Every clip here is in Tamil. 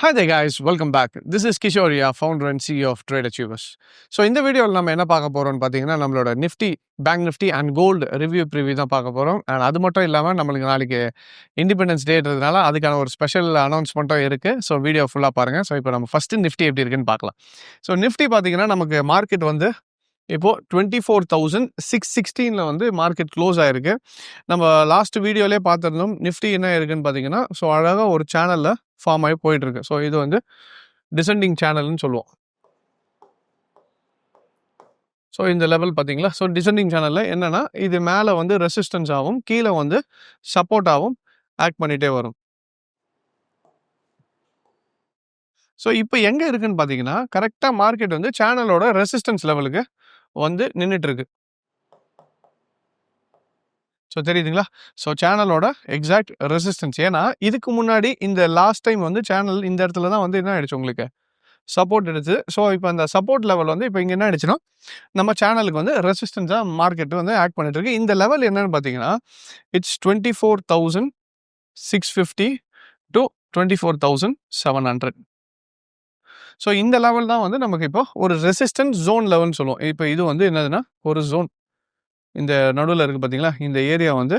Hi there guys, welcome back. This is Kishoria, founder and CEO of Trade Achievers. So இந்த வீடியோவில் நம்ம என்ன பார்க்க போகிறோம்னு பார்த்தீங்கன்னா நம்மளோட Nifty, bank Nifty and gold review தான் பார்க்க போகிறோம். அண்ட் அது மட்டும் இல்லாமல் நம்மளுக்கு நாளைக்கு இண்டிபெண்டன்ஸ் டேன்றதுனால அதுக்கான ஒரு ஸ்பெஷல் அனௌன்ஸ்மெண்ட்டும் இருக்குது. ஸோ வீடியோ ஃபுல்லாக பாருங்கள். ஸோ இப்போ நம்ம ஃபஸ்ட்டு நிஃப்டி எப்படி இருக்குன்னு பார்க்கலாம். ஸோ நிஃப்டி பார்த்தீங்கன்னா நமக்கு மார்க்கெட் வந்து இப்போது 24,616 வந்து மார்க்கெட் க்ளோஸ் ஆகிருக்கு. நம்ம லாஸ்ட் வீடியோலேயே பார்த்துருந்தோம் நிஃப்டி என்ன இருக்குன்னு பார்த்தீங்கன்னா, ஸோ அழகாக ஒரு சேனலில் ஃபார்ம் ஆகி போயிட்டுருக்கு. ஸோ இது வந்து டிசெண்டிங் சேனல்னு சொல்லுவோம். ஸோ இந்த லெவல் பார்த்தீங்களா, ஸோ டிசெண்டிங் சேனலில் என்னென்னா இது மேலே வந்து ரெசிஸ்டன்ஸ் ஆகும், கீழே வந்து சப்போர்ட்டாகவும் ஆக்ட் பண்ணிகிட்டே வரும். ஸோ இப்போ எங்கே இருக்குன்னு பார்த்தீங்கன்னா கரெக்டாக மார்க்கெட் வந்து சேனலோட ரெசிஸ்டன்ஸ் லெவலுக்கு வந்து நின்றுட்டுருக்கு. ஸோ தெரியுதுங்களா, ஸோ சேனலோட எக்ஸாக்ட் ரெசிஸ்டன்ஸ். ஏன்னா இதுக்கு முன்னாடி இந்த லாஸ்ட் டைம் வந்து சேனல் இந்த இடத்துல தான் வந்து என்ன ஆயிடுச்சு, உங்களுக்கு சப்போர்ட் எடுத்து. ஸோ இப்போ அந்த சப்போர்ட் லெவல் வந்து இப்போ இங்கே என்ன ஆயிடுச்சுன்னா நம்ம சேனலுக்கு வந்து ரெசிஸ்டன்ஸாக மார்க்கெட் வந்து ஆக்ட் பண்ணிட்டு இருக்கு. இந்த லெவல் என்னன்னு பார்த்தீங்கன்னா இட்ஸ் 24,650 to 24,700. ஸோ இந்த லெவல் தான் வந்து நமக்கு இப்போ ஒரு ரெசிஸ்டன்ஸ் ஜோன் லெவல்னு சொல்லுவோம். இப்போ இது வந்து என்னதுன்னா ஒரு ஜோன், இந்த நடுவில் இருக்குது பார்த்தீங்களா, இந்த ஏரியா வந்து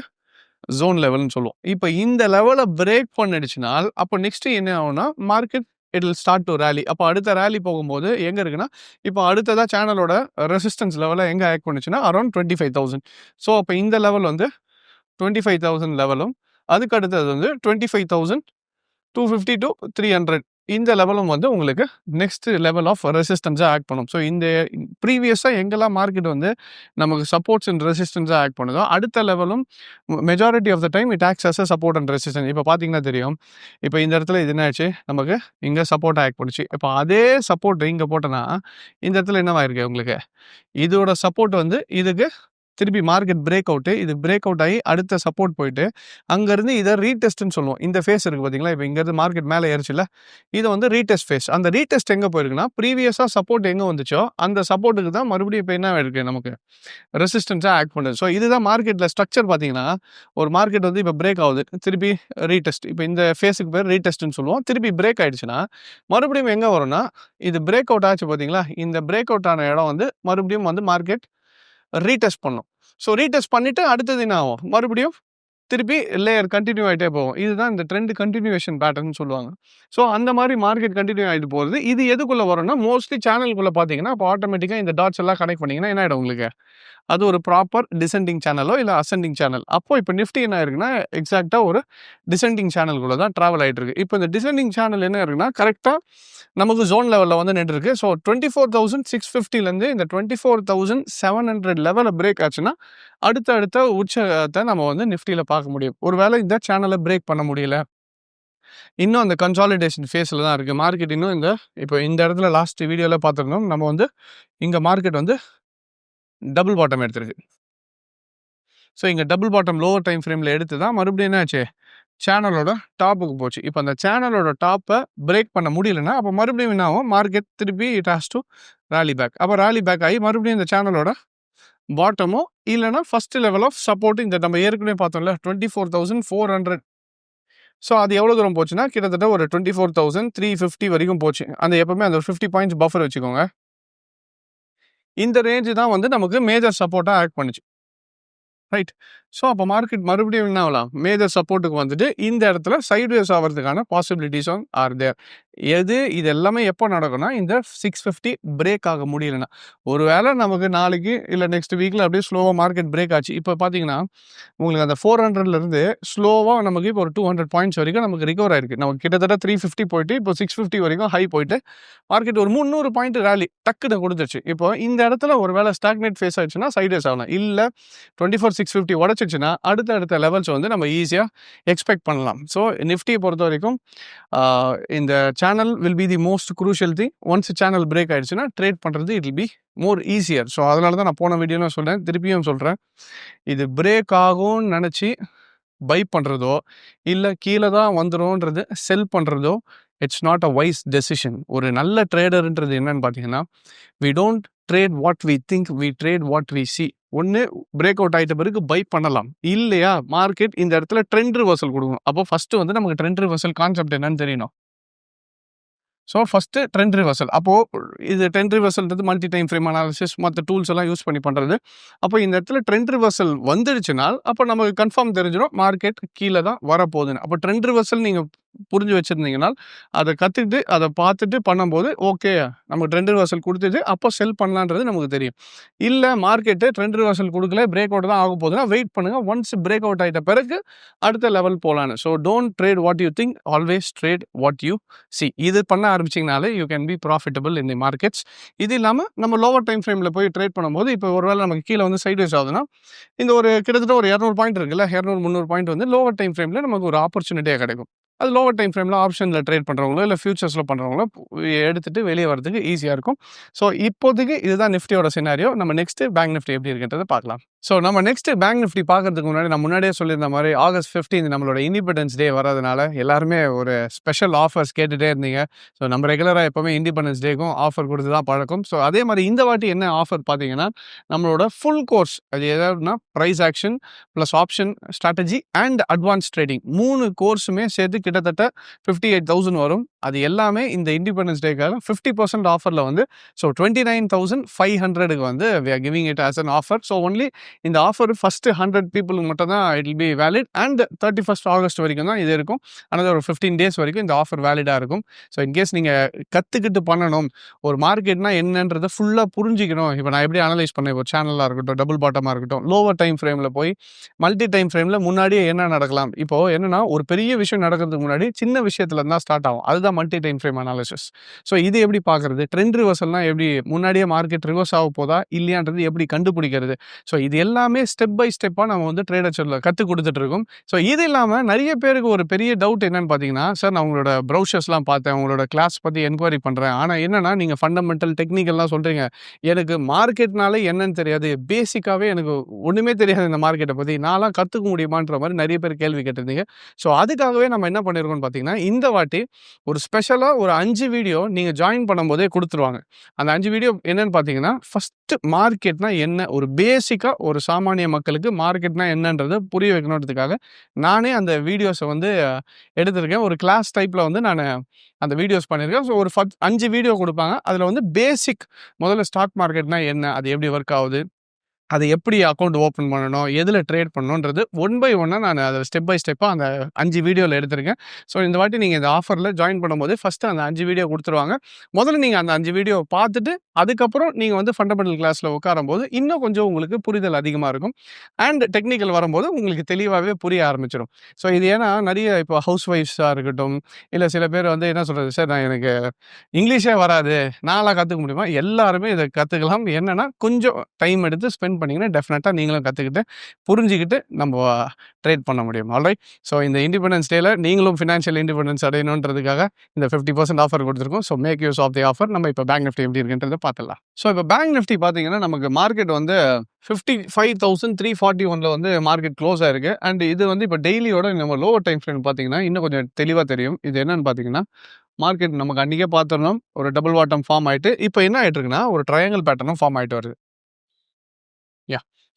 ஜோன் லெவல்னு சொல்லுவோம். இப்போ இந்த லெவலை பிரேக் பண்ணிடுச்சுனால் அப்போ நெக்ஸ்ட் என்ன ஆகும்னா market it will start to rally. அப்போ அடுத்த ரேலி போகும்போது எங்கே இருக்குன்னா இப்போ அடுத்ததாக சேனலோட ரெசிஸ்டன்ஸ் லெவலை எங்கே ஆக்ட் பண்ணுச்சுன்னா அரௌண்ட் 25,000. ஸோ அப்போ இந்த லெவல் வந்து 25,000 லெவலும், அதுக்கு அடுத்தது வந்து 25,250 to 300 இந்த லெவலும் வந்து உங்களுக்கு நெக்ஸ்ட் லெவல் ஆஃப் ரெசிஸ்டன்ஸாக ஆக்ட் பண்ணும். ஸோ இந்த ப்ரீவியஸாக எங்கெல்லாம் மார்க்கெட் வந்து நமக்கு சப்போர்ட்ஸ் அண்ட் ரெசிஸ்டன்ஸாக ஆக்ட் பண்ணுதோ அடுத்த லெவலும் majority of the time it acts as a support and resistance. இப்போ பார்த்தீங்கன்னா தெரியும், இப்போ இந்த இடத்துல இது என்ன ஆச்சு, நமக்கு இங்கே சப்போர்ட் ஆக்ட் பண்ணுச்சு. இப்போ அதே சப்போர்ட் இங்கே போட்டோன்னா இந்த இடத்துல என்னவாயிருக்கு, உங்களுக்கு இதோட சப்போர்ட் வந்து இதுக்கு திருப்பி மார்க்கெட் பிரேக் அவுட்டு, இது பிரேக் அவுட் ஆகி அடுத்த சப்போர்ட் போயிட்டு அங்கேருந்து இதை ரீடெஸ்ட்னு சொல்லுவோம். இந்த ஃபேஸ் இருக்குது பார்த்தீங்களா, இப்போ இங்கேருந்து மார்க்கெட் மேலே ஏறிச்சுல, இது வந்து ரீடெஸ்ட் ஃபேஸ். அந்த ரீடெஸ்ட் எங்கே போயிருக்குன்னா ப்ரீவியஸாக சப்போர்ட் எங்கே வந்துச்சோ அந்த சப்போர்ட்டுக்கு தான் மறுபடியும் இப்போ என்ன இருக்குது நமக்கு ரெசிஸ்டன்ஸாக ஆக்ட் பண்ணுது. ஸோ இதுதான் மார்க்கெட்டில் ஸ்ட்ரக்சர். பார்த்தீங்கன்னா ஒரு மார்க்கெட் வந்து இப்போ பிரேக் ஆகுது, திருப்பி ரீடெஸ்ட், இப்போ இந்த ஃபேஸுக்கு பேர் ரீடெஸ்ட்னு சொல்லுவோம். திருப்பி பிரேக் ஆகிடுச்சுன்னா மறுபடியும் எங்கே வரும்னா இது பிரேக் அவுட் ஆச்சு பார்த்தீங்களா, இந்த பிரேக் அவுட் ஆன இடம் வந்து மறுபடியும் வந்து மார்க்கெட் ரீடெஸ்ட் பண்ணும். ஸோ ரீடெஸ்ட் பண்ணிவிட்டு அடுத்தது என்ன ஆகும், மறுபடியும் திருப்பி லேயர் கண்டினியூ ஆகிட்டே போகும். இதுதான் இந்த ட்ரெண்ட் கண்டினியூவேஷன் பேட்டர்ன் சொல்லுவாங்க. ஸோ அந்த மாதிரி மார்க்கெட் கண்டினியூ ஆகிட்டு போகிறது. இது எதுக்குள்ளே வரும்னா மோஸ்ட்லி சேனலுக்குள்ளே பார்த்தீங்கன்னா இப்போ ஆட்டோமேட்டிக்காக இந்த டாட்ஸ் எல்லாம் கனெக்ட் பண்ணிங்கன்னா என்ன ஆகிடும், உங்களுக்கு அது ஒரு ப்ராப்பர் டிசெண்டிங் சேனலோ இல்லை அசெண்டிங் சேனல். அப்போ இப்போ நிஃப்டி என்ன இருக்குன்னா எக்ஸாக்டாக ஒரு டிசெண்டிங் சேனலுக்குள்ளே தான் ட்ராவல் ஆகிட்டு இருக்கு. இப்போ இந்த டிசெண்டிங் சேனல் என்ன இருக்குன்னா கரெக்டாக நமக்கு ஜோன் லெவலில் வந்து நின்று இருக்கு. ஸோ 24,650லேருந்து இந்த 24,700 லெவலில் பிரேக் ஆச்சுன்னா அடுத்த உச்சத்தை நம்ம வந்து நிஃப்டியில் பார்க்க முடியும். ஒருவேளை இந்த சேனலை பிரேக் பண்ண முடியல, இன்னும் அந்த கன்சாலிடேஷன் ஃபேஸில் தான் இருக்குது மார்க்கெட். இன்னும் இப்போ இந்த இடத்துல லாஸ்ட் வீடியோவில் பார்த்துருந்தோம், நம்ம வந்து இங்கே மார்க்கெட் வந்து டபுள் பாட்டம் எடுத்துருக்கு. ஸோ இங்கே டபுள் பாட்டம் லோவர் டைம் ஃப்ரேமில் எடுத்து தான் மறுபடியும் என்ன ஆச்சு, சேனலோட டாப்புக்கு போச்சு. இப்போ அந்த சேனலோட டாப்பை பிரேக் பண்ண முடியலன்னா அப்போ மறுபடியும் என்ன ஆகும், மார்க்கெட் திருப்பி it has to rally back. அப்போ ரேலி பேக் ஆகி மறுபடியும் இந்த சேனலோட பாட்டமோ இல்லைனா ஃபர்ஸ்ட் லெவல் ஆஃப் சப்போர்ட் இந்த நம்ம ஏற்கனவே பார்த்தோம்ல 24,400. ஸோ அது எவ்வளோ தூரம் போச்சுன்னா கிட்டத்தட்ட ஒரு 24,350 வரைக்கும் போச்சு. அந்த எப்பவுமே அந்த 50 பாயிண்ட்ஸ் பஃபர் வச்சுக்கோங்க. இந்த ரேஞ்சு தான் வந்து நமக்கு மேஜர் சப்போர்ட்டாக ஆக்ட் பண்ணுச்சு, ரைட். ஸோ அப்போ மார்க்கெட் மறுபடியும் என்ன ஆகலாம், மேஜர் சப்போர்ட்டுக்கு வந்துட்டு இந்த இடத்துல சைட்வேஸ் ஆகிறதுக்கான பாசிபிலிட்டிஸும் ஆர் தேர். இது எல்லாமே எப்போ நடக்கும்னா இந்த 650 பிரேக் ஆக முடியலன்னா. ஒரு வேளை நமக்கு நாளைக்கு இல்லை நெக்ஸ்ட் வீக்கில் அப்படியே ஸ்லோவாக மார்க்கெட் பிரேக் ஆச்சு. இப்போ பார்த்தீங்கன்னா உங்களுக்கு அந்த 400லேருந்து ஸ்லோவாக நமக்கு இப்போ ஒரு 200 பாயிண்ட்ஸ் வரைக்கும் நமக்கு ரிகவர் ஆயிருக்கு. நமக்கு கிட்டத்தட்ட 350 போயிட்டு இப்போ 650 வரைக்கும் ஹை போயிட்டு மார்க்கெட் ஒரு 300 பாயிண்ட் ரேலி டக்குன்னு கொடுத்துருச்சு. இப்போ இந்த இடத்துல ஒரு வேளை ஸ்டாக்னேட் ஃபேஸ் ஆயிடுச்சுன்னா சைட்வேஸ் ஆகலாம், இல்லை 24,650 உடச்சிச்சுன்னா அடுத்த லெவல்ஸ் வந்து நம்ம ஈஸியாக எக்ஸ்பெக்ட் பண்ணலாம். ஸோ நிஃப்டியை பொறுத்த வரைக்கும் இந்த channel will be the most crucial thing. Once channel break ஆயிடுச்சுன்னா ட்ரேட் பண்ணுறது it will be more easier. So அதனால தான் நான் போன வீடியோவில் சொல்கிறேன், திருப்பியும் சொல்கிறேன், இது பிரேக் ஆகும்னு நினச்சி பை பண்ணுறதோ இல்லை கீழே தான் வந்துடும்ன்றது செல் பண்ணுறதோ it's not a wise decision. ஒரு நல்ல ட்ரேடர்ன்றது என்னன்னு பார்த்தீங்கன்னா we don't trade what we think, we trade what we see. ஒன்று பிரேக் அவுட் ஆகிட்ட பிறகு பை பண்ணலாம், இல்லையா மார்க்கெட் இந்த இடத்துல ட்ரெண்ட் ரிவர்சல் கொடுக்கணும். அப்போ ஃபஸ்ட்டு வந்து நமக்கு ட்ரெண்ட் ரிவர்சல் கான்செப்ட் என்னன்னு தெரியணும். So first trend reversal. அப்போ இது ட்ரெண்ட் ரிவர்சல்ன்றது மல்டி டைம் ஃப்ரேம் அனாலிசிஸ் மத்த டூல்ஸ் எல்லாம் யூஸ் பண்ணி பண்றது. அப்போ இந்த இடத்துல ட்ரெண்ட் ரிவர்சல் வந்துடுச்சுனால், அப்போ நமக்கு கன்ஃபார்ம் தெரிஞ்சிரும் மார்க்கெட் கீழ தான் வரப்போகுதுன்னு. அப்போ ட்ரெண்ட் ரிவர்சல் நீங்க புரிஞ்சு வச்சிருந்தீங்கனால், அத கத்துக்கிட்டு, அத பார்த்துட்டு பண்ணும்போது, ஓகே நமக்கு ட்ரெண்ட் ரிவர்சல் குடுத்தது, அப்போ செல் பண்ணலான்றது நமக்கு தெரியும். இல்ல மார்க்கெட்டு ட்ரெண்ட் ரிவர்சல் குடுக்கல, பிரேக் அவுட் தான் ஆகப் போகுதுன்னா, வெயிட் பண்ணுங்க. ஒன்ஸ் பிரேக் அவுட் ஆயிட்ட பிறகு அடுத்த லெவல் போலான்னு. So don't trade what you think, always trade what you see. இது பண்ண ஆரம்பிச்சீங்கனாலே you can be profitable in the markets. இது இல்லாம நம்ம லோவர் டைம் ஃப்ரேம்ல போய் ட்ரேட் பண்ணும்போது, இப்போ ஒருவேளை நமக்கு கீழ வந்து சைட்வேஸ் ஆகுதுன்னா, இந்த ஒரு கிட்டத்தட்ட ஒரு 200 பாயிண்ட் இருக்குல்ல, 200, 300 பாயிண்ட் வந்து லோவர் டைம் ஃப்ரேம்ல நமக்கு ஒரு ஆப்பர்ச்சுனிட்டியா கிடைக்கும். அது லோவர் டைம் ஃப்ரேம்ல ஆப்ஷன்ல ட்ரேட் பண்றவங்களோ, இல்ல ஃபியூச்சர்ஸ்ல பண்றவங்களோ எடுத்துட்டு வெளிய வரதுக்கு ஈஸியா இருக்கும். ஸோ இப்போதைக்கு இதுதான் நிஃப்டியோட சினாரியோ. நம்ம நெக்ஸ்ட் பேங்க் நிஃப்டி எப்படி இருக்குன்றத பார்க்கலாம். ஸோ நம்ம நெக்ஸ்ட் பேங்க் நிஃப்டி பார்க்கறதுக்கு முன்னாடி நான் முன்னாடியே சொல்லியிருந்த மாரி ஆகஸ்ட் 15 நம்மளோட இண்டிபெண்டன்ஸ் டே வரதுனால எல்லாருமே ஒரு ஸ்பெஷல் ஆஃபர்ஸ் கேட்டுட்டே இருந்தீங்க. ஸோ நம்ம ரெகுலரா எப்பவுமே இண்டிபெண்டன்ஸ் டேக்கும் ஆஃபர் குடுத்து தான் பழக்கம். ஸோ அதே மாரி இந்த வாட்டி என்ன ஆஃபர் பார்த்தீங்கன்னா, நம்மளோட ஃபுல் கோர்ஸ் அது எதாவதுன்னா price action plus option strategy and advance trading 3 கோர்ஸுமே சேர்த்து கிட்டத்தட்ட 58,000 வரும். அது எல்லாமே இந்த இண்டிபெண்டன்ஸ் டேக்காக 50% ஆஃபர்ல வந்து ஸோ 29,500க்கு வந்து we are giving it as an offer. So only இந்த ஆஃபர் ஃபர்ஸ்ட் 100 பீப்புளுக்கு மட்டும் தான் it will be valid and 31st August வரைக்கும் தான் இது இருக்கும். அனதர் ஒரு 15 டேஸ் வரைக்கும் இந்த ஆஃபர் வேலிடா இருக்கும். ஸோ இன்கேஸ் நீங்க கத்துக்கிட்டு பண்ணணும், ஒரு மார்க்கெட்னா என்னன்றதை ஃபுல்லா புரிஞ்சுக்கணும். இப்போ நான் எப்படி அனலைஸ் பண்ணேன், இப்போ சேனலா இருக்கட்டும், டபுள் பாட்டமா இருக்கட்டும், லோவர் டைம் ஃப்ரேம்ல போய் மல்டி டைம் ஃப்ரேம்ல முன்னாடியே என்ன நடக்கலாம். இப்போ என்னன்னா ஒரு பெரிய விஷயம் நடக்கிறதுக்கு முன்னாடி சின்ன விஷயத்துல இருந்தா ஸ்டார்ட் ஆகும். அதுதான் multi time frame analysis. So இது எப்படி பார்க்கறது, ட்ரெண்ட் ரிவர்சல்னா எப்படி முன்னாடியே மார்க்கெட் ரிவர்ஸ் ஆக போதா இல்லையான்றது எப்படி கண்டுபிடிக்கிறது. ஸோ இது எல்லாமே ஸ்டெப் பை ஸ்டெப்பா நம்ம வந்து ட்ரேடர்ஸ்ல கற்றுக் கொடுத்துட்டு இருக்கோம். ஸோ இது இல்லாம நிறைய பேருக்கு ஒரு பெரிய டவுட் என்னன்னு பார்த்தீங்கன்னா, சார் நான் உங்களோட ப்ரௌசர்ஸ்லாம் பார்த்தேன், உங்களோட கிளாஸ் பத்தி என்கொயரி பண்றேன். ஆனா என்னன்னா நீங்க ஃபண்டமெண்டல் டெக்னிக்கல்லாம் சொல்றீங்க, எனக்கு மார்க்கெட்னாலே என்னன்னு தெரியாது, பேசிக்காவே எனக்கு ஒண்ணுமே தெரியாது இந்த மார்க்கெட்டை பத்தி, நான்லாம் கத்துக்க முடியுமான்ற மாதிரி நிறைய பேர் கேள்வி கேட்டிருந்தீங்க. ஸோ அதுக்காகவே நம்ம என்ன பண்ணியிருக்கோம்னு பார்த்தீங்கன்னா, இந்த வாட்டி ஒரு ஸ்பெஷலா ஒரு 5 வீடியோ நீங்க ஜாயின் பண்ணும்போதே கொடுத்துருவாங்க. அந்த 5 வீடியோ என்னன்னு பார்த்தீங்கன்னா, ஃபர்ஸ்ட் மார்க்கெட்னா என்ன, ஒரு பேசிக்கா ஒரு சாமானிய மக்களுக்கு மார்க்கெட்னா என்னன்றதை புரிய வைக்கணுன்றதுக்காக நானே அந்த வீடியோஸை வந்து எடுத்திருக்கேன். ஒரு கிளாஸ் டைப்ல வந்து நான் அந்த வீடியோஸ் பண்ணியிருக்கேன். ஸோ ஒரு 5 வீடியோ கொடுப்பாங்க. அதில் வந்து பேசிக் முதல்ல ஸ்டாக் மார்க்கெட்னா என்ன, அது எப்படி ஒர்க் ஆகுது, அதை எப்படி அக்கௌண்ட் ஓப்பன் பண்ணணும், எதில் ட்ரேட் பண்ணணுன்றது ஒன் பை ஒன்னாக நான் அதை ஸ்டெப் பை ஸ்டெப்பாக அந்த 5 வீடியோவில் எடுத்திருக்கேன். ஸோ இந்த வாட்டி நீங்கள் இந்த ஆஃபரில் ஜாயின் பண்ணும்போது ஃபஸ்ட்டு அந்த 5 வீடியோ கொடுத்துருவாங்க. முதல்ல நீங்கள் அந்த 5 வீடியோ பார்த்துட்டு அதுக்கப்புறம் நீங்கள் வந்து ஃபண்டமெண்டல் கிளாஸில் உட்காரும்போது இன்னும் கொஞ்சம் உங்களுக்கு புரிதல் அதிகமாக இருக்கும். அண்ட் டெக்னிக்கல் வரும்போது உங்களுக்கு தெளிவாகவே புரிய ஆரம்பிச்சிடும். ஸோ இது ஏன்னா நிறைய இப்போ ஹவுஸ் ஒய்ஃப்ஸாக இருக்கட்டும், இல்லை சில பேர் வந்து என்ன சொல்கிறது, சார் நான் எனக்கு இங்கிலீஷே வராது, நான்லாம் கற்றுக்க முடியுமா, எல்லாருமே இதை கற்றுக்கலாம். என்னென்னா கொஞ்சம் டைம் எடுத்து ஸ்பெண்ட் பண்ணிங்கன்னா டெஃபினட்டாக நீங்களும் கற்றுக்கிட்டு புரிஞ்சுக்கிட்டு நம்ம ட்ரேட் பண்ண முடியும். ஆல்ரைட். ஸோ இந்த இண்டிபெண்டன்ஸ் டேல நீங்களும் ஃபினான்ஷியல் இண்டிபெண்டன்ஸ் அடையணுன்றதுக்காக இந்த 50% ஆஃபர் கொடுத்துருக்கோம். So make use of the offer. நம்ம இப்போ பேங்க் நிஃப்டி எப்படி இருக்குன்றதை பார்த்துடலாம். ஸோ இப்போ பேங்க் நிஃப்டி பார்த்தீங்கன்னா நமக்கு மார்க்கெட் வந்து 55,341 வந்து மார்க்கெட் க்ளோஸ் ஆயிருக்கு. அண்ட் இது வந்து இப்போ டெய்லியோட நம்ம லோவர் டைம் ஃப்ரேம் பார்த்தீங்கன்னா இன்னும் கொஞ்சம் தெளிவாக தெரியும். இது என்னன்னு பார்த்தீங்கன்னா, மார்க்கெட் நமக்கு அன்றைக்கே பார்த்துருந்தோம், ஒரு டபுள் பாட்டம் ஃபார்ம் ஆகிட்டு இப்போ என்ன ஆகிட்டு இருக்குன்னா ஒரு ட்ரையாங்கிள் பேட்டர்னும் ஃபார்ம் ஆகிட்டு வருது.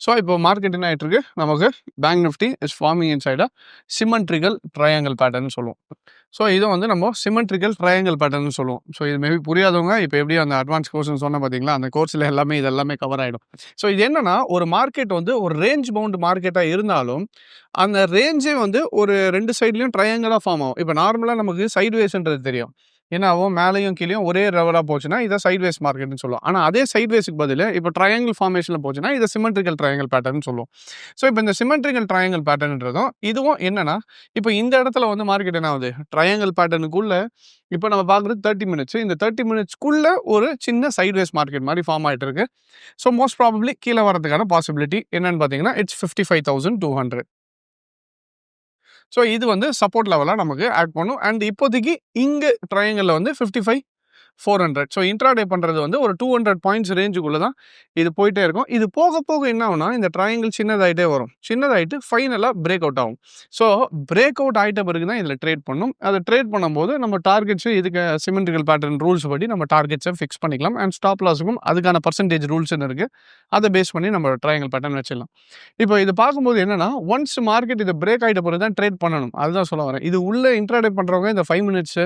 ஸோ இப்போ மார்க்கெட் என்ன ஆகிட்டு இருக்கு, நமக்கு bank Nifty is farming inside a symmetrical triangle pattern சொல்லுவோம். ஸோ இதை வந்து நம்ம சிமெட்ரிக்கல் ட்ரையாங்கிள் பேட்டர்ன் சொல்லுவோம். ஸோ இது மேபி புரியாதவங்க இப்போ எப்படி அந்த அட்வான்ஸ் கோர்ஸ்னு சொன்ன பார்த்தீங்களா, அந்த கோர்ஸில் எல்லாமே இதெல்லாமே கவர் ஆகிடும். ஸோ இது என்னன்னா ஒரு மார்க்கெட் வந்து ஒரு ரேஞ்ச் பவுண்ட் மார்க்கெட்டாக இருந்தாலும் அந்த ரேஞ்சே வந்து ஒரு 2 சைட்லையும் ட்ரையாங்கிளாக ஃபார்ம் ஆகும். இப்போ நார்மலாக நமக்கு சைட்வேஸ்ன்றது தெரியும், என்ன ஆகும், மேலேயும் கீழேயும் ஒரே லெவலாக போச்சுன்னா இதை சைட்வேஸ் மார்க்கெட்னு சொல்லுவோம். ஆனால் அதே சைட்வேஸுக்கு பதில் இப்போ ட்ரையாங்கிள் ஃபார்மேஷனில் போச்சுன்னா இதை சிமெட்ரிக்கல் ட்ரையாங்கிள் பேட்டர்ன் சொல்லுவோம். ஸோ இப்போ இந்த சிமெட்ரிக்கல் ட்ரையாங்கிள் பேட்டர்ன்றதும் இதுவும் என்னன்னா, இப்போ இந்த இடத்துல வந்து மார்க்கெட் என்ன ஆகுது, ட்ரையாங்கிள் பேட்டர்னுக்குள்ள இப்போ நம்ம பார்க்குறது 30 மினிட்ஸ். இந்த 30 மினிட்ஸ்க்குள்ள ஒரு சின்ன சைட்வேஸ் மார்க்கெட் மாதிரி ஃபார்ம் ஆகிட்டு இருக்கு. ஸோ மோஸ்ட் ப்ராபப்ளி கீழே வரதுக்கான பாசிபிலிட்டி என்னன்னு பார்த்தீங்கன்னா இட்ஸ் 55,200. ஸோ இது வந்து சப்போர்ட் லெவலாக நமக்கு ஆக்ட் பண்ணும். அண்ட் இப்போதைக்கு இங்கே ட்ரையாங்கிளில் வந்து 55,400. ஸோ இன்ட்ராடே பண்ணுறது வந்து ஒரு 200 பாயிண்ட்ஸ் ரேஞ்சுக்குள்ளே தான் இது போயிட்டே இருக்கும். இது போக போக என்ன ஆகும்னா இந்த ட்ரையாங்கிள் சின்னதாகிட்டே வரும், சின்னதாகிட்டு ஃபைனலாக பிரேக் அவுட் ஆகும். ஸோ பிரேக் அவுட் ஆகிட்ட பிறகு தான் இதில் ட்ரேட் பண்ணும். அதை ட்ரேட் பண்ணும்போது நம்ம டார்கெட்ஸு இதுக்கு சிமெட்ரிக்கல் பேட்டர்ன் ரூல்ஸ் படி நம்ம டார்கெட்ஸை ஃபிக்ஸ் பண்ணிக்கலாம். அண்ட் ஸ்டாப் லாஸுக்கும் அதுக்கான பர்சன்டேஜ் ரூல்ஸ்னு இருக்குது, அதை பேஸ் பண்ணி நம்ம ட்ரையாங்கிள் பேட்டர்ன் வச்சிடலாம். இப்போ இது பார்க்கும்போது என்னன்னா ஒன்ஸ் மார்க்கெட் இதை பிரேக் ஆகிட்ட பிறகு தான் ட்ரேட் பண்ணணும், அதுதான் சொல்ல வரேன். இது உள்ள இன்ட்ராடே பண்ணுறவங்க இந்த 5 மினிட்ஸு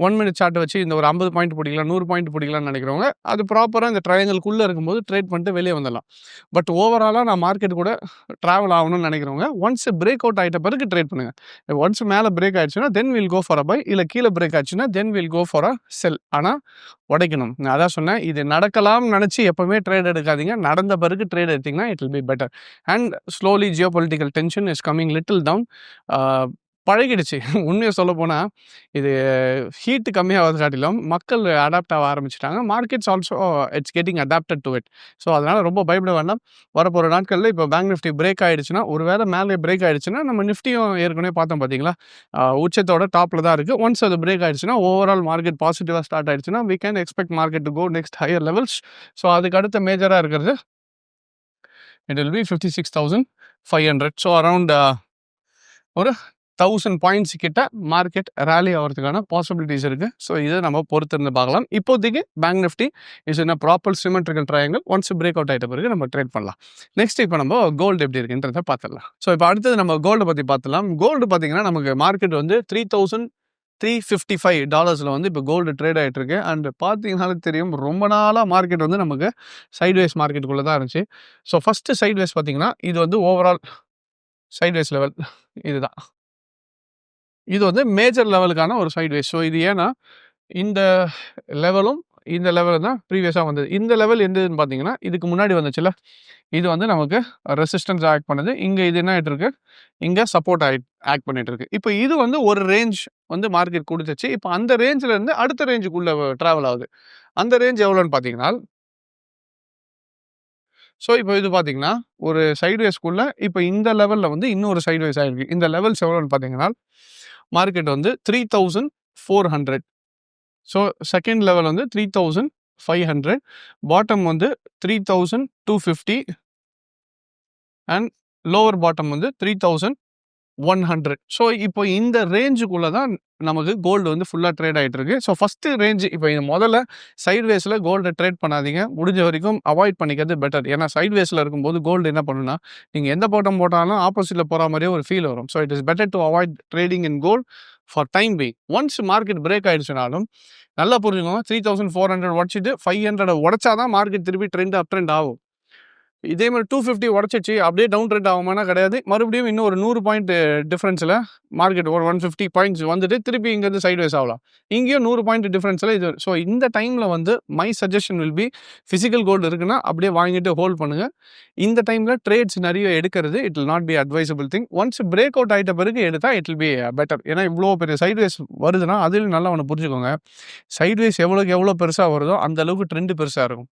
1 மினிட் சார்ட் வச்சு இந்த ஒரு 50 பாயிண்ட் பிடிக்கலாம், 100 பாயிண்ட் பிடிக்கலாம்னு நினைக்கிறவங்க அது ப்ராப்பராக இந்த ட்ரையாங்கிள்குள்ளே இருக்கும்போது ட்ரேட் பண்ணிட்டு வெளியே வந்துடலாம். பட் ஓவராலாக நான் மார்க்கெட் கூட ட்ராவல் ஆகணும்னு நினைக்கிறவங்க ஒன்ஸ் பிரேக் அவுட் ஆகிட்ட பிறகு ட்ரேட் பண்ணுங்கள். ஒன்ஸ் மேலே பிரேக் ஆயிடுச்சுன்னா then will go for a buy, இல்லை கீழே பிரேக் ஆச்சுன்னா தென் வில் கோ ஃபார் அ செல். ஆனால் உடைக்கணும். நான் அதான் சொன்னேன், இது நடக்கலாம்னு நினச்சி எப்போவுமே ட்ரேட் எடுக்காதீங்க. நடந்த பிறகு ட்ரேட் எடுத்திங்கன்னா it will be better. And slowly geopolitical tension is coming little down. பழகிடுச்சு. உண்மையை சொல்ல போனால் இது ஹீட்டு கம்மியாகிறது காட்டிலும் மக்கள் அடாப்ட் ஆக ஆரம்பிச்சிட்டாங்க. Markets also it's getting adapted to it. So அதனால் ரொம்ப பயப்பட வேண்டாம். வரப்போகிற நாட்களில் இப்போ பேங்க் நிஃப்டி பிரேக் ஆகிடுச்சுன்னா, ஒரு வேளை மேலே பிரேக் ஆகிடுச்சுன்னா, நம்ம நிஃப்டியும் ஏற்கனவே பார்த்தோம் பார்த்தீங்களா, உச்சத்தோட டாப்பில் தான் இருக்குது. ஒன்ஸ் அது பிரேக் ஆகிடுச்சுன்னா ஓவரால் மார்க்கெட் பாசிட்டிவாக ஸ்டார்ட் ஆகிடுச்சுன்னா we can expect market to go next higher levels. So அதுக்கு அடுத்த மேஜராக இருக்கிறது it will be 56,500. So around ஒரு 1000 பாயிண்ட்ஸ் கிட்ட மார்க்கெட் ரேலி ஆகிறதுக்கான பாசிபிலிட்டிஸ் இருக்குது. ஸோ இதை நம்ம பொறுத்திருந்து பார்க்கலாம். இப்போதைக்கு bank Nifty is in a proper symmetrical triangle. Once break out ஆகிட்ட பிறகு நம்ம ட்ரேட் பண்ணலாம். நெக்ஸ்ட் இப்போ நம்ம கோல்டு எப்படி இருக்குன்றதை பார்த்துடலாம். ஸோ இப்போ அடுத்தது நம்ம கோல்டு பற்றி பார்த்துலாம். கோல்டு பார்த்தீங்கன்னா நமக்கு மார்க்கெட் வந்து $3,355 வந்து இப்போ கோல்டு ட்ரேட் ஆகிட்டு இருக்கு. அண்ட் பார்த்தீங்கன்னாலே தெரியும், ரொம்ப நாளாக மார்க்கெட் வந்து நமக்கு சைட்வேஸ் மார்க்கெட்டுக்குள்ளே தான் இருந்துச்சு. ஸோ ஃபஸ்ட்டு சைட்வேஸ் பார்த்தீங்கன்னா இது வந்து ஓவரால் சைட்வேஸ் லெவல். இதுதான், இது வந்து மேஜர் லெவலுக்கான ஒரு சைட்வேஸ். ஸோ இது ஏன்னா இந்த லெவலும் இந்த லெவலும் தான் ப்ரீவியஸாக வந்தது. இந்த லெவல் எந்ததுன்னு பார்த்தீங்கன்னா இதுக்கு முன்னாடி வந்துச்சுல்ல, இது வந்து நமக்கு ரெசிஸ்டன்ஸ் ஆக்ட் பண்ணுது. இங்கே இது என்ன ஆகிட்டு இருக்கு, இங்கே சப்போர்ட் ஆக்ட் பண்ணிட்டு இருக்கு. இப்போ இது வந்து ஒரு ரேஞ்ச் வந்து மார்க்கெட் கொடுத்துச்சு. இப்போ அந்த ரேஞ்சில் இருந்து அடுத்த ரேஞ்சுக்குள்ளே ட்ராவல் ஆகுது. அந்த ரேஞ்ச் எவ்வளோன்னு பார்த்தீங்கன்னா, ஸோ இப்போ இது பார்த்தீங்கன்னா ஒரு சைட்வேஸ்க்குள்ளே இப்போ இந்த லெவலில் வந்து இன்னொரு சைட்வேஸ் ஆகிருக்கு. இந்த லெவல்ஸ் எவ்வளோன்னு பார்த்தீங்கன்னா மார்க்கெட் வந்து 3,400. ஸோ செகண்ட் லெவல் வந்து 3,500, பாட்டம் வந்து 3,250 அண்ட் லோவர் பாட்டம் வந்து 3,100. ஸோ இப்போ இந்த ரேஞ்சுக்குள்ளே தான் நமக்கு கோல்டு வந்து ஃபுல்லாக ட்ரேட் ஆகிட்டு இருக்கு. ஸோ ஃபஸ்ட்டு ரேஞ்சு இப்போ இது முதல்ல சைட்வேஸில் கோல்டை ட்ரேட் பண்ணாதீங்க. முடிஞ்ச வரைக்கும் அவாய்ட் பண்ணிக்கிறது பெட்டர். ஏன்னா சைட்வேஸில் இருக்கும்போது கோல்டு என்ன பண்ணுன்னா, நீங்கள் எந்த பாட்டம் போட்டாலும் ஆப்போசிட்டில் போகிற மாதிரியே ஒரு ஃபீல் வரும். So it is better to avoid trading in gold for time being. Once market break ஆகிடுச்சுனாலும் நல்லா புரிஞ்சுக்கோங்க, 3,400 உடச்சிட்டு 500 உடச்சா தான் மார்க்கெட் திருப்பி அப் ட்ரெண்ட் ஆகும். இதே மாதிரி 250 உடச்சிச்சு அப்படியே டவுன் ட்ரெண்ட் ஆகுமானா கிடையாது. மறுபடியும் இன்னும் ஒரு 100 பாயிண்ட் டிஃப்ரென்ஸில் மார்க்கெட் ஒரு 150 பாயிண்ட்ஸ் வந்துட்டு திருப்பி இங்கேருந்து சைட்வேஸ் ஆகலாம். இங்கேயும் 100 பாயிண்ட் டிஃப்ரென்ஸில் இது. ஸோ இந்த டைமில் வந்து my suggestion will be, physical gold இருக்குன்னா அப்படியே வாங்கிட்டு ஹோல்ட் பண்ணுங்கள். இந்த டைமில் ட்ரேட்ஸ் நிறைய எடுக்கிறது it will not be advisable thing. Once break out ஆகிட்ட பிறகு எடுத்தால் இட் வில் பி பெட்டர். ஏன்னா இவ்வளோ பெரிய சைட்வேஸ் வருதுன்னா அதில் நல்லா ஒன்று புரிஞ்சுக்கோங்க, சைட்வேஸ் எவ்வளோக்கு எவ்வளோ பெருசாக வருதோ அந்த அளவுக்கு ட்ரெண்டு பெருசாக இருக்கும்.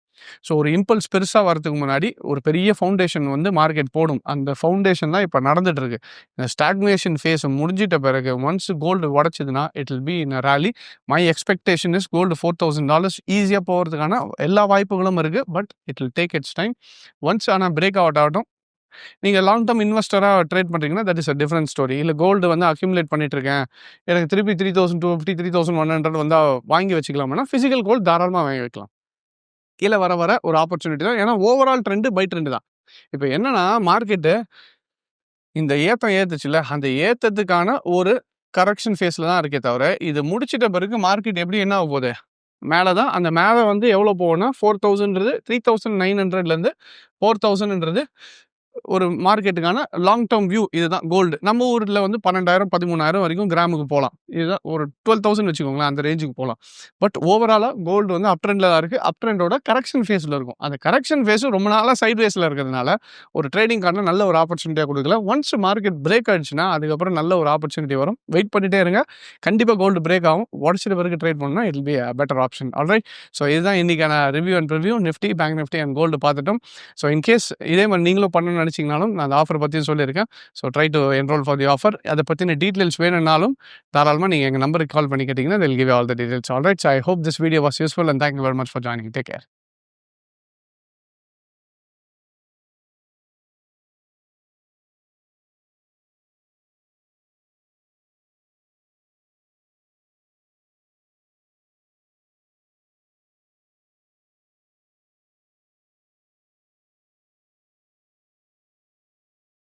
ஸோ ஒரு இம்பல்ஸ் பெருசாக வரதுக்கு முன்னாடி ஒரு பெரிய ஃபவுண்டேஷன் வந்து மார்க்கெட் போடும். அந்த ஃபவுண்டேஷன் தான் இப்போ நடந்துட்டு இருக்கு. இந்த ஸ்டாக்னேஷன் ஃபேஸ் முடிஞ்சிட்ட பிறகு ஒன்ஸ் கோல்டு உடச்சிதுன்னா it will be in rally. My expectation is gold $4,000 ஈஸியாக போகிறதுக்கான எல்லா வாய்ப்புகளும் இருக்குது. But it will take its time. Once ஆனால் பிரேக் அவுட் ஆகட்டும். நீங்கள் லாங் டர்ம் இன்வெஸ்டராக ட்ரேட் பண்ணுறீங்கன்னா that is a different story. இல்லை கோல்டு வந்து அக்யூமுலேட் பண்ணிட்டு இருக்கேன், எனக்கு திருப்பி 3,250 3,100 வந்தால் வாங்கி வச்சுக்கலாம்னா ஃபிசிக்கல் கோல்டு தாராளமாக வாங்கி வைக்கலாம். கீழே வர ஒரு ஆப்பர்ச்சுனிட்டி தான். ஏன்னா ஓவரால் ட்ரெண்டு பை ட்ரெண்டு தான். இப்போ என்னன்னா மார்க்கெட்டு இந்த ஏற்றம் ஏற்றுச்சுல, அந்த ஏற்றத்துக்கான ஒரு கரெக்ஷன் ஃபேஸில் தான் இருக்கே தவிர, இது முடிச்சிட்ட பிறகு மார்க்கெட் எப்படி என்ன ஆக போகுது, மேலே தான். அந்த மேலே வந்து எவ்வளோ போகும்னா 4,000ன்றது 3,900லேருந்து 4,000ன்றது ஒரு மார்க்கெட்டுக்கான லாங் டேர்ம் வியூ. இதுதான் கோல்டு. நம்ம ஊரில் வந்து 12,000 13,000 வரைக்கும் கிராமுக்கு போகலாம். இதுதான் ஒரு 12,000 வச்சுக்கோங்களேன், அந்த ரேஞ்சுக்கு போகலாம். பட் ஓவராலாக கோல்டு வந்து அப் ட்ரெண்டில் தான் இருக்குது. அப் ட்ரெண்டோட கரெக்ஷன் ஃபேஸில் இருக்கும். அந்த கரெக்ஷன் ஃபேஸும் ரொம்ப நாளாக சைட்வேஸில் இருக்கிறதுனால ஒரு ட்ரேடிங் கார்டில் நல்ல ஒரு ஆப்பர்ச்சுனிட்டியாக கொடுக்கல. ஒன்ஸ் மார்க்கெட் பிரேக் ஆகிடுச்சுன்னா அதுக்கப்புறம் நல்ல ஒரு ஆப்பர்ச்சுனிட்டி வரும். வெயிட் பண்ணிகிட்டே இருங்க, கண்டிப்பாக கோல்டு பிரேக் ஆகும். உடச்சிட்ட பிறகு ட்ரேட் பண்ணால் it will be better option. Alright. So இதுதான் இன்றைக்கான review and review. Nifty, bank Nifty and gold பார்த்துட்டோம். ஸோ இன்கேஸ் இதே மாதிரி நீங்களும் பண்ணணும்னு நினச்சிங்கனாலும் நான் அந்த ஆஃபர் பற்றியும் சொல்லியிருக்கேன். So try to enrol for the offer. அதை பற்றின டீட்டெயில்ஸ் வேணும்னாலும் தாராளமாக நீங்கள் எங்கள் நம்பருக்கு கால் பண்ணி கேட்டிங்கன்னா they'll give you all the details. All right, so I hope this video was useful and thank you very much for joining. Take care.